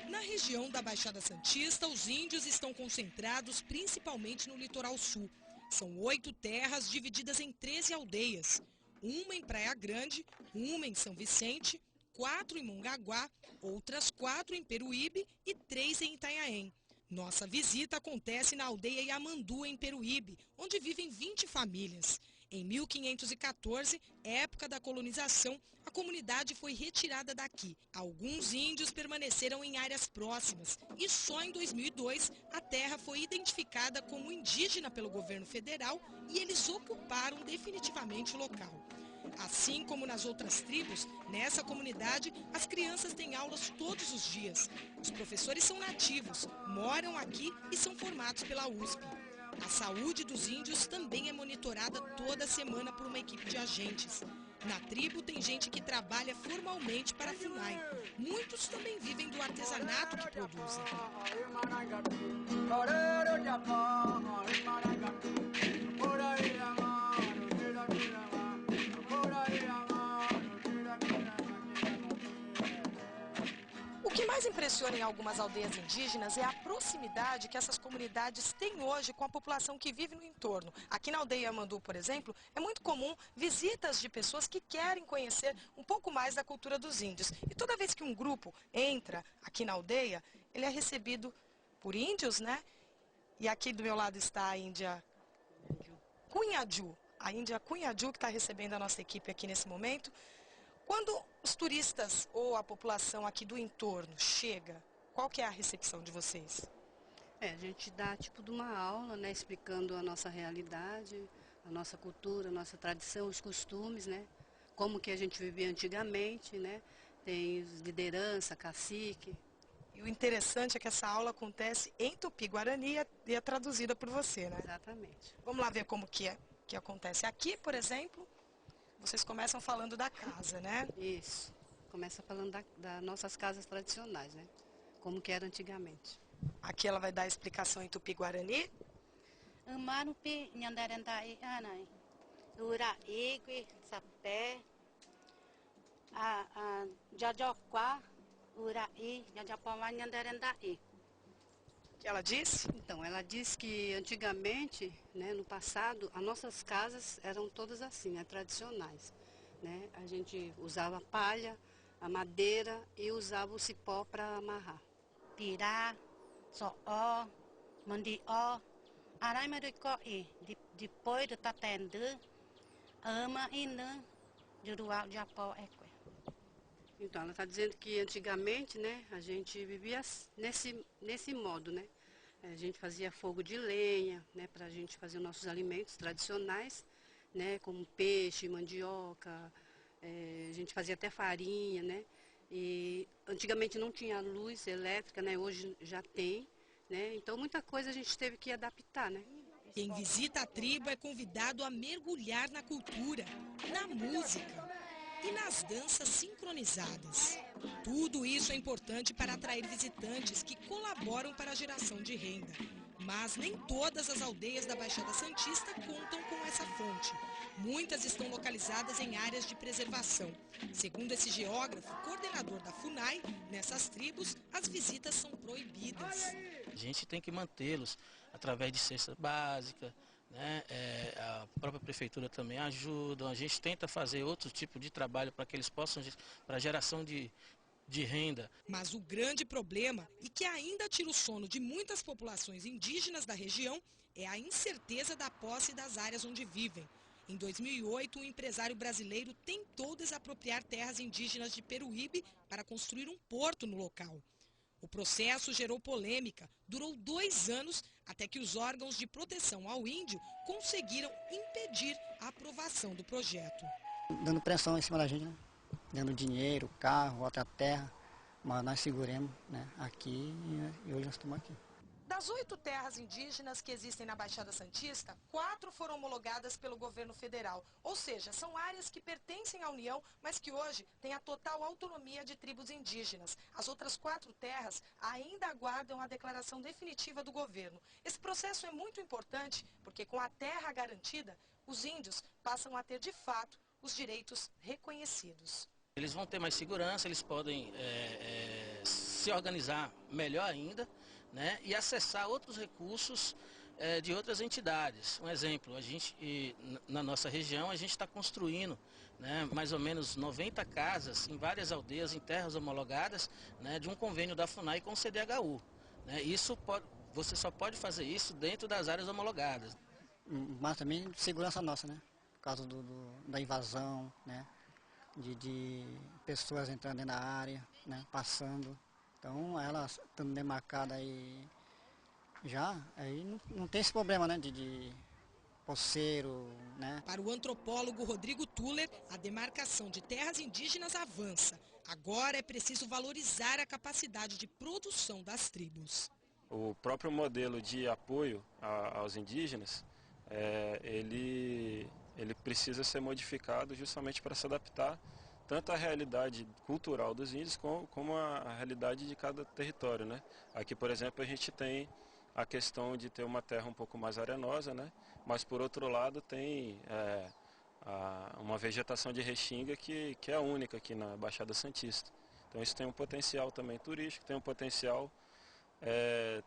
Na região da Baixada Santista, os índios estão concentrados principalmente no litoral sul. São 8 terras divididas em 13 aldeias. Uma em Praia Grande, uma em São Vicente, 4 em Mongaguá, outras 4 em Peruíbe e 3 em Itanhaém. Nossa visita acontece na aldeia Yamandu, em Peruíbe, onde vivem 20 famílias. Em 1514, época da colonização, a comunidade foi retirada daqui. Alguns índios permaneceram em áreas próximas e só em 2002 a terra foi identificada como indígena pelo governo federal e eles ocuparam definitivamente o local. Assim como nas outras tribos, nessa comunidade, as crianças têm aulas todos os dias. Os professores são nativos, moram aqui e são formados pela USP. A saúde dos índios também é monitorada toda semana por uma equipe de agentes. Na tribo tem gente que trabalha formalmente para a FUNAI. Muitos também vivem do artesanato que produzem. O que mais impressiona em algumas aldeias indígenas é a proximidade que essas comunidades têm hoje com a população que vive no entorno. Aqui na aldeia Yamandu, por exemplo, é muito comum visitas de pessoas que querem conhecer um pouco mais da cultura dos índios. E toda vez que um grupo entra aqui na aldeia, ele é recebido por índios, né? E aqui do meu lado está a índia Cunhaju, a índia Cunhaju que está recebendo a nossa equipe aqui nesse momento. Quando os turistas ou a população aqui do entorno chega, qual que é a recepção de vocês? A gente dá tipo de uma aula, né, explicando a nossa realidade, a nossa cultura, a nossa tradição, os costumes, né, como que a gente vivia antigamente, né, tem liderança, cacique. E o interessante é que essa aula acontece em Tupi-Guarani e é traduzida por você, né? Exatamente. Vamos lá ver como que acontece. Aqui, por exemplo, vocês começam falando da casa, né? Isso. Começa falando das nossas casas tradicionais, né? Como que era antigamente. Aqui ela vai dar a explicação em Tupi-Guarani. Manupi nyandarendai anai. Ura igui sapé. A jajokwa ura i jajapoma nyandarendai. O que ela disse? Então, ela diz que antigamente, né, no passado, as nossas casas eram todas assim, né, tradicionais. Né? A gente usava palha, a madeira e usava o cipó para amarrar. Pirá, soó, mandió. Arai maricoi. Depois de tatendo, ama ina, jurual japó eque. Então, ela está dizendo que antigamente, né, a gente vivia nesse modo, né? A gente fazia fogo de lenha, né, para a gente fazer os nossos alimentos tradicionais, né, como peixe, mandioca, a gente fazia até farinha, né? E antigamente não tinha luz elétrica, né? Hoje já tem, né? Então muita coisa a gente teve que adaptar, né? Quem visita a tribo é convidado a mergulhar na cultura, na música e nas danças sincronizadas. Tudo isso é importante para atrair visitantes que colaboram para a geração de renda. Mas nem todas as aldeias da Baixada Santista contam com essa fonte. Muitas estão localizadas em áreas de preservação. Segundo esse geógrafo, coordenador da FUNAI, nessas tribos as visitas são proibidas. A gente tem que mantê-los através de cesta básica, né? A própria prefeitura também ajuda, a gente tenta fazer outro tipo de trabalho para que eles possam, para geração de renda. Mas o grande problema, e que ainda tira o sono de muitas populações indígenas da região, é a incerteza da posse das áreas onde vivem. Em 2008, um empresário brasileiro tentou desapropriar terras indígenas de Peruíbe para construir um porto no local. O processo gerou polêmica, durou 2 anos até que os órgãos de proteção ao índio conseguiram impedir a aprovação do projeto. Dando pressão em cima da gente, né? Dando dinheiro, carro, outra terra, mas nós seguremos, né, aqui e hoje nós estamos aqui. Das 8 terras indígenas que existem na Baixada Santista, 4 foram homologadas pelo governo federal. Ou seja, são áreas que pertencem à União, mas que hoje têm a total autonomia de tribos indígenas. As outras 4 terras ainda aguardam a declaração definitiva do governo. Esse processo é muito importante porque com a terra garantida, os índios passam a ter de fato os direitos reconhecidos. Eles vão ter mais segurança, eles podem se organizar melhor ainda, né, e acessar outros recursos de outras entidades. Um exemplo, a gente, na nossa região, a gente está construindo, né, mais ou menos 90 casas em várias aldeias, em terras homologadas, né, de um convênio da FUNAI com o CDHU. Né, você só pode fazer isso dentro das áreas homologadas. Mas também segurança nossa, né? Por causa da invasão, né? De pessoas entrando dentro da área, né? Passando. Então, elas estando demarcadas aí já, aí não tem esse problema, né, de poceiro, né? Para o antropólogo Rodrigo Tuller, a demarcação de terras indígenas avança. Agora é preciso valorizar a capacidade de produção das tribos. O próprio modelo de apoio aos indígenas, ele precisa ser modificado justamente para se adaptar tanto à realidade cultural dos índios como à realidade de cada território, né? Aqui, por exemplo, a gente tem a questão de ter uma terra um pouco mais arenosa, né? Mas por outro lado tem uma vegetação de restinga que é única aqui na Baixada Santista. Então isso tem um potencial também turístico, tem um potencial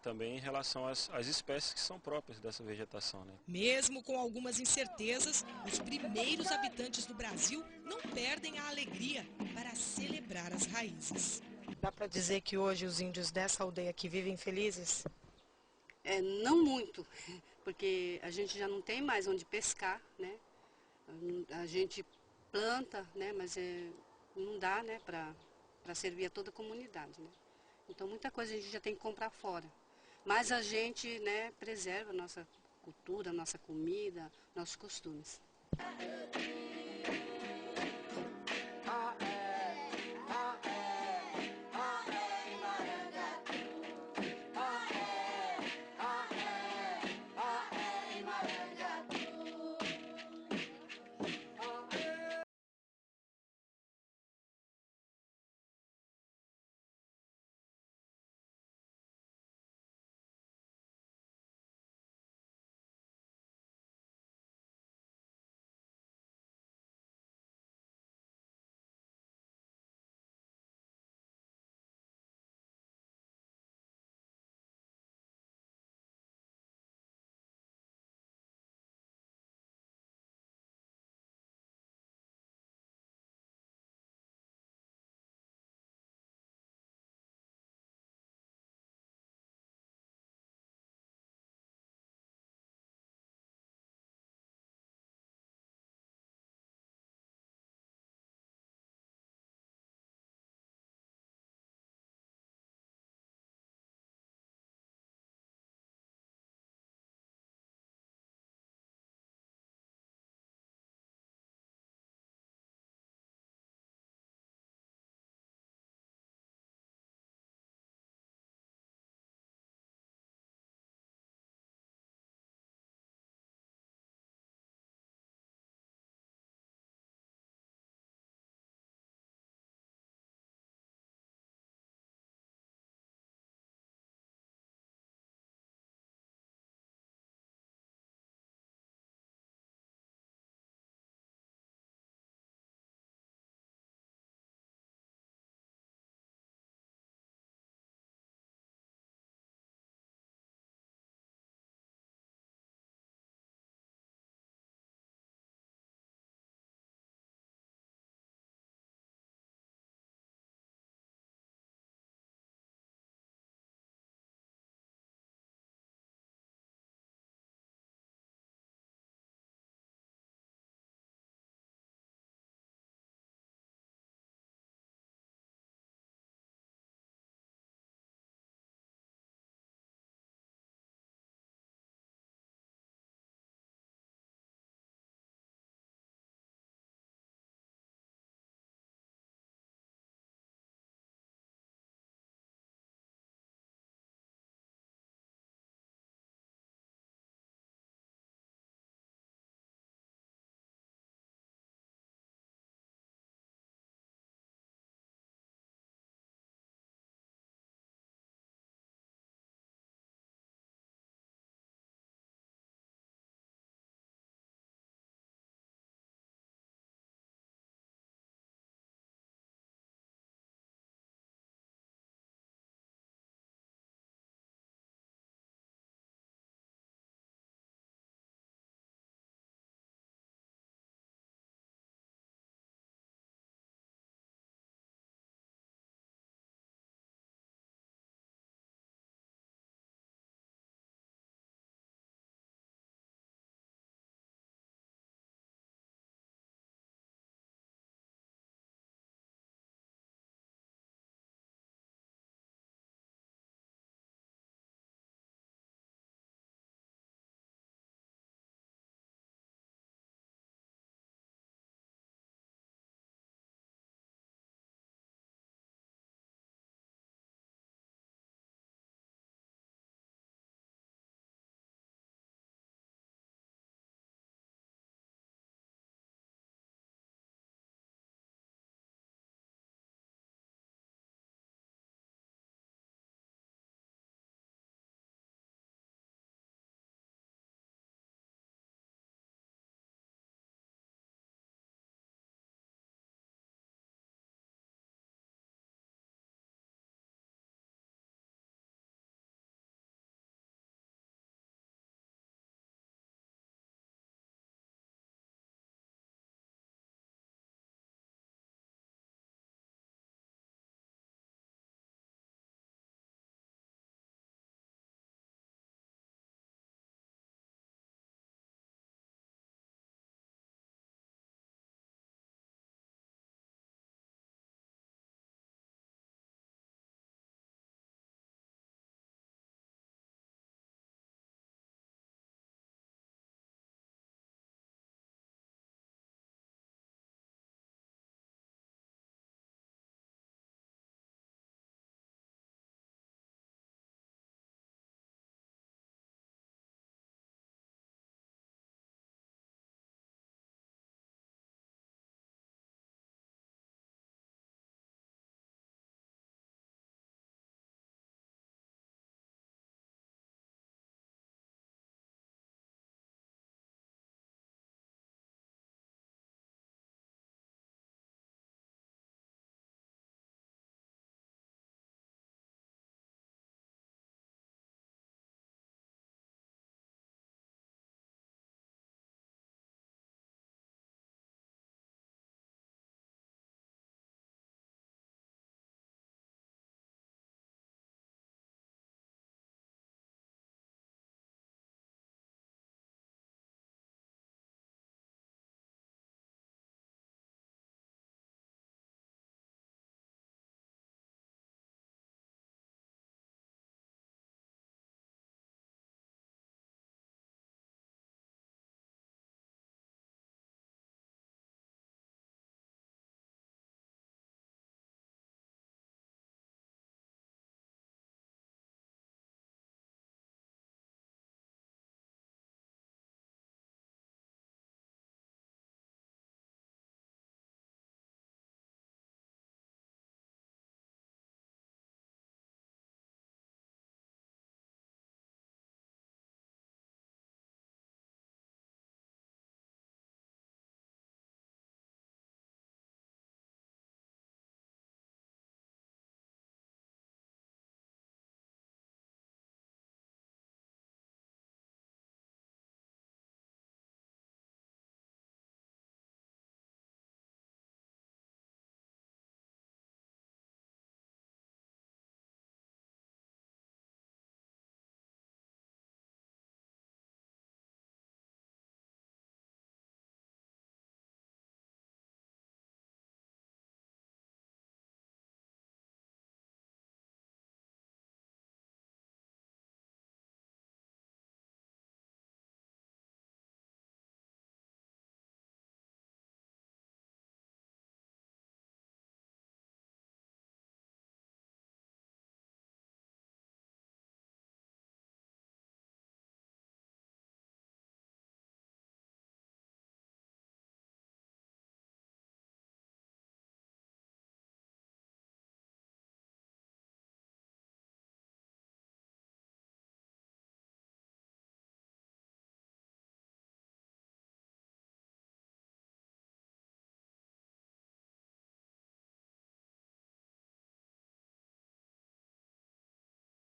também em relação às espécies que são próprias dessa vegetação, né? Mesmo com algumas incertezas, os primeiros habitantes do Brasil não perdem a alegria para celebrar as raízes. Dá para dizer que hoje os índios dessa aldeia aqui vivem felizes? Não muito, porque a gente já não tem mais onde pescar, né? A gente planta, né? Mas não dá, né, para servir a toda a comunidade, né? Então muita coisa a gente já tem que comprar fora. Mas a gente, né, preserva a nossa cultura, a nossa comida, nossos costumes.